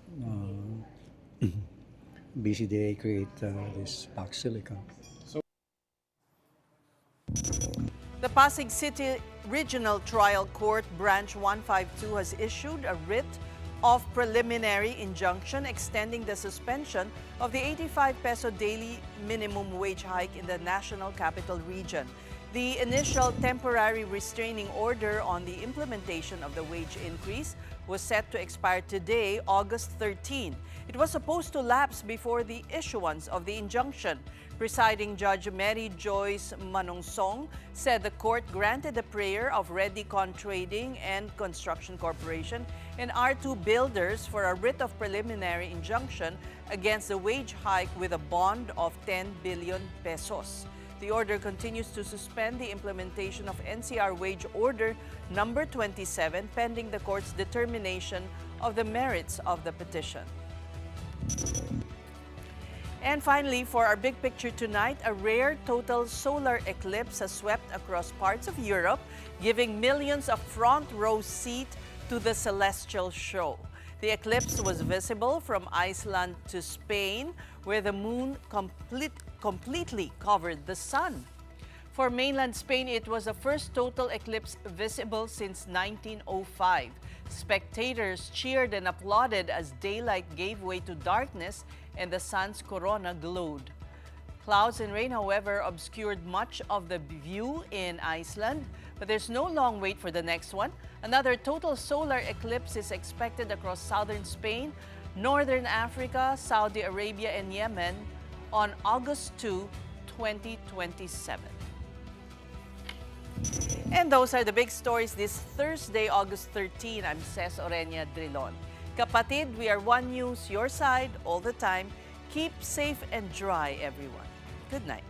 Speaker 10: BCDA create this Pac Silica.
Speaker 1: The Pasig City Regional Trial Court Branch 152 has issued a writ of preliminary injunction extending the suspension of the 85 peso daily minimum wage hike in the National Capital Region. The initial temporary restraining order on the implementation of the wage increase was set to expire today, August 13. It was supposed to lapse before the issuance of the injunction. Presiding Judge Mary Joyce Manongsong said the court granted the prayer of Redicon Trading and Construction Corporation and R2 Builders for a writ of preliminary injunction against the wage hike with a bond of 10 billion pesos. The order continues to suspend the implementation of NCR Wage Order number 27 pending the court's determination of the merits of the petition. And finally, for our big picture tonight, a rare total solar eclipse has swept across parts of Europe, giving millions a front row seat to the celestial show. The eclipse was visible from Iceland to Spain, where the moon completely covered the sun. For mainland Spain, it was the first total eclipse visible since 1905. Spectators cheered and applauded as daylight gave way to darkness and the sun's corona glowed. Clouds and rain, however, obscured much of the view in Iceland, but there's no long wait for the next one. Another total solar eclipse is expected across southern Spain, northern Africa, Saudi Arabia, and Yemen on August 2, 2027. And those are the big stories this Thursday, August 13. I'm Ces Orenia Drilon. Kapatid, we are One News, your side all the time. Keep safe and dry, everyone. Good night.